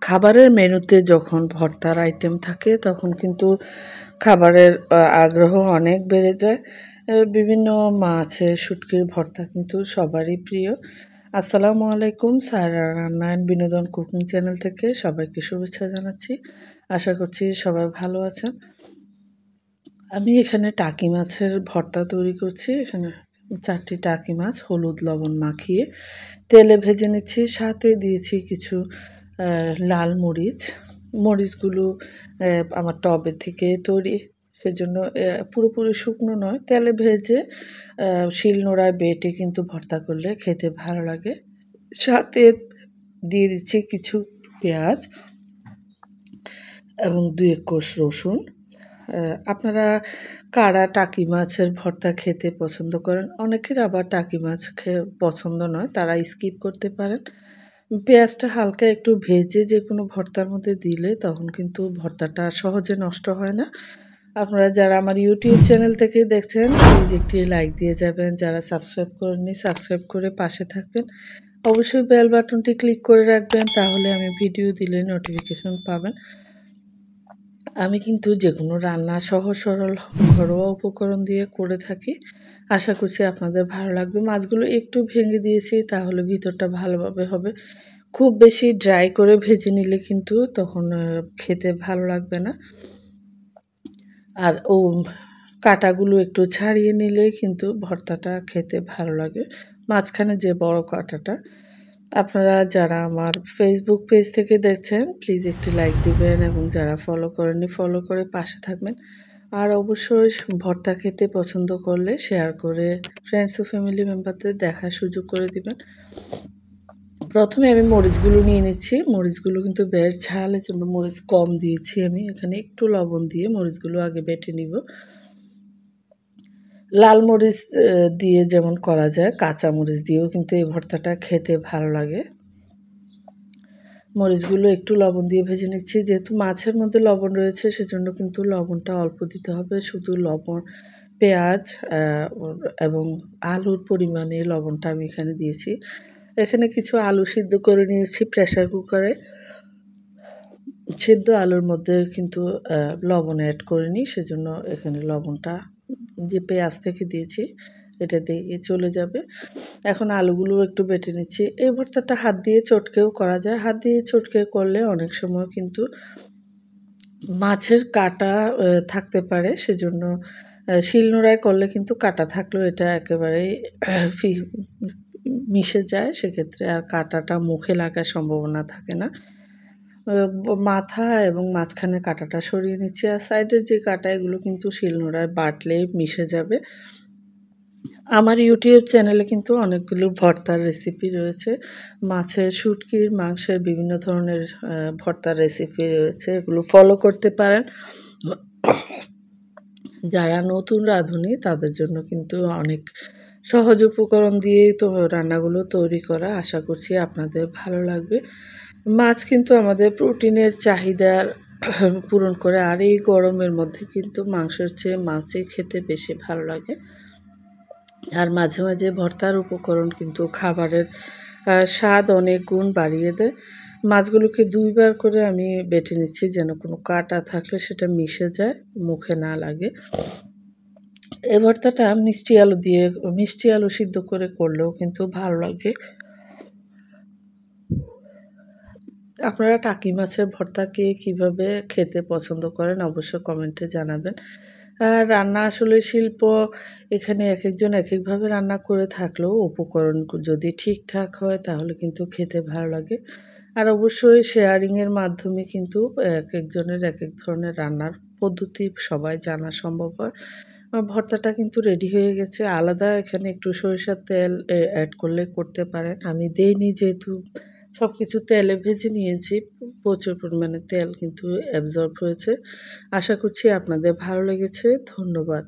খাবারের মেনুতে যখন ভর্তার আইটেম থাকে তখন কিন্তু খাবারের আগ্রহ অনেক বেড়ে যায়। বিভিন্ন মাছের শুটকির ভর্তা কিন্তু সবারই প্রিয়। আসসালামু আলাইকুম, সায়রা রান্না অ্যান্ড বিনোদন কুকিং চ্যানেল থেকে সবাইকে শুভেচ্ছা জানাচ্ছি। আশা করছি সবাই ভালো আছেন। আমি এখানে টাকি মাছের ভর্তা তৈরি করছি। এখানে 4টি টাকি মাছ হলুদ লবণ মাখিয়ে তেলে ভেজে নিচ্ছি। সাথে দিয়েছি কিছু লাল মরিচ। মরিচগুলো আমার টবে থেকে তৈরি, সেজন্য পুরোপুরি শুকনো নয়, তেলে ভেজে শিলনোড়ায় বেটে কিন্তু ভর্তা করলে খেতে ভালো লাগে। সাথে দিয়ে দিচ্ছি কিছু পেঁয়াজ এবং 2-1 কোষ রসুন। আপনারা কারা টাকি মাছের ভর্তা খেতে পছন্দ করেন? অনেকের আবার টাকি মাছ পছন্দ নয়, তারা স্কিপ করতে পারেন। পেঁয়াজটা হালকা একটু ভেজে যেকোনো ভর্তার মধ্যে দিলে তখন কিন্তু ভর্তাটা সহজে নষ্ট হয় না। আপনারা যারা আমার ইউটিউব চ্যানেল থেকে দেখছেন প্লিজ একটি লাইক দিয়ে যাবেন। যারা সাবস্ক্রাইব করেননি সাবস্ক্রাইব করে পাশে থাকবেন। অবশ্যই বেল বাটনটি ক্লিক করে রাখবেন, তাহলে আমি ভিডিও দিলে নোটিফিকেশন পাবেন। আমি কিন্তু যেকোনো রান্না সহজ সরল ঘরোয়া উপকরণ দিয়ে করে থাকি। আশা করছি আপনাদের ভালো লাগবে। মাছগুলো একটু ভেঙে দিয়েছি, তাহলে ভিতরটা ভালোভাবে হবে। খুব বেশি ড্রাই করে ভেজে নিলে কিন্তু তখন খেতে ভালো লাগবে না। আর কাঁটাগুলো একটু ছাড়িয়ে নিলেই কিন্তু ভর্তাটা খেতে ভালো লাগে। মাঝখানে যে বড় কাঁটাটা। আপনারা যারা আমার ফেসবুক পেজ থেকে দেখছেন প্লিজ একটি লাইক দিবেন এবং যারা ফলো করেননি ফলো করে পাশে থাকবেন। আর অবশ্যই ভর্তা খেতে পছন্দ করলে শেয়ার করে ফ্রেন্ডস ও ফ্যামিলি মেম্বারদের দেখার সুযোগ করে দিবেন। প্রথমে আমি মরিচগুলো নিয়ে নিচ্ছি। মরিচগুলো কিন্তু বেশ ঝাল, এজন্য মরিচ কম দিয়েছি আমি। এখানে একটু লবণ দিয়ে মরিচগুলো আগে বেটে নিব। লাল মরিচ দিয়ে যেমন করা যায়, কাঁচা মরিচ দিয়েও কিন্তু এই ভর্তাটা খেতে ভালো লাগে। মরিচগুলো একটু লবণ দিয়ে ভেজে নিচ্ছি। যেহেতু মাছের মধ্যে লবণ রয়েছে সেজন্য কিন্তু লবণটা অল্প দিতে হবে। শুধু লবণ, পেঁয়াজ এবং আলুর পরিমাণে লবণটা আমি এখানে দিয়েছি। এখানে কিছু আলু সিদ্ধ করে নিয়েছি প্রেসার কুকারে। সিদ্ধ আলুর মধ্যে কিন্তু লবণ অ্যাড করিনি, সেজন্য এখানে লবণটা যে পেঁয়াজ থেকে দিয়েছি এটা দিয়ে চলে যাবে। এখন আলুগুলো একটু বেটে নিচ্ছি। এই ভর্তাটা হাত দিয়ে চটকেও করা যায়। হাত দিয়ে চটকে করলে অনেক সময় কিন্তু মাছের কাঁটা থাকতে পারে, সেজন্য শিলনোড়ায় করলে কিন্তু কাঁটা থাকলেও এটা একেবারেই মিশে যায়, সেক্ষেত্রে আর কাঁটাটা মুখে লাগার সম্ভাবনা থাকে না। মাথা এবং মাঝখানে কাঁটাটা সরিয়ে নিচ্ছি। আর সাইডের যে কাঁটা এগুলো কিন্তু শিলনোড়ায় বাটলেই মিশে যাবে। আমার ইউটিউব চ্যানেলে কিন্তু অনেকগুলো ভর্তার রেসিপি রয়েছে। মাছের শুটকির, মাংসের বিভিন্ন ধরনের ভর্তার রেসিপি রয়েছে, এগুলো ফলো করতে পারেন। যারা নতুন রাঁধুনি তাদের জন্য কিন্তু অনেক সহজ উপকরণ দিয়েই তো রান্নাগুলো তৈরি করা। আশা করছি আপনাদের ভালো লাগবে। মাছ কিন্তু আমাদের প্রোটিনের চাহিদার পূরণ করে। আর এই গরমের মধ্যে কিন্তু মাংসের চেয়ে মাছই খেতে বেশি ভালো লাগে। আর মাঝে মাঝে ভর্তার উপকরণ কিন্তু খাবারের স্বাদ অনেক গুণ বাড়িয়ে দেয়। মাছগুলোকে 2 বার করে আমি বেটে নিচ্ছি যেন কোনো কাঁটা থাকলে সেটা মিশে যায়, মুখে না লাগে। এই ভর্তাটা মিষ্টি আলু সিদ্ধ করে করলেও কিন্তু ভালো লাগে। আপনারা টাকি মাছের ভর্তা কে কীভাবে খেতে পছন্দ করেন অবশ্যই কমেন্টে জানাবেন। রান্না আসলে শিল্প, এখানে একেকজন একেকভাবে রান্না করে থাকলেও উপকরণ যদি ঠিকঠাক হয় তাহলে কিন্তু খেতে ভালো লাগে। আর অবশ্যই শেয়ারিংয়ের মাধ্যমে কিন্তু একেকজনের একেক ধরনের রান্নার পদ্ধতি সবাই জানা সম্ভব হয়। ভর্তাটা কিন্তু রেডি হয়ে গেছে। আলাদা এখানে একটু সরিষার তেল অ্যাড করলে করতে পারেন। আমি দেইনি যেহেতু সবকিছু তেলে ভেজে নিয়েছি। প্রচুর পরিমাণে তেল কিন্তু অ্যাবজর্ব হয়েছে। আশা করছি আপনাদের ভালো লেগেছে। ধন্যবাদ।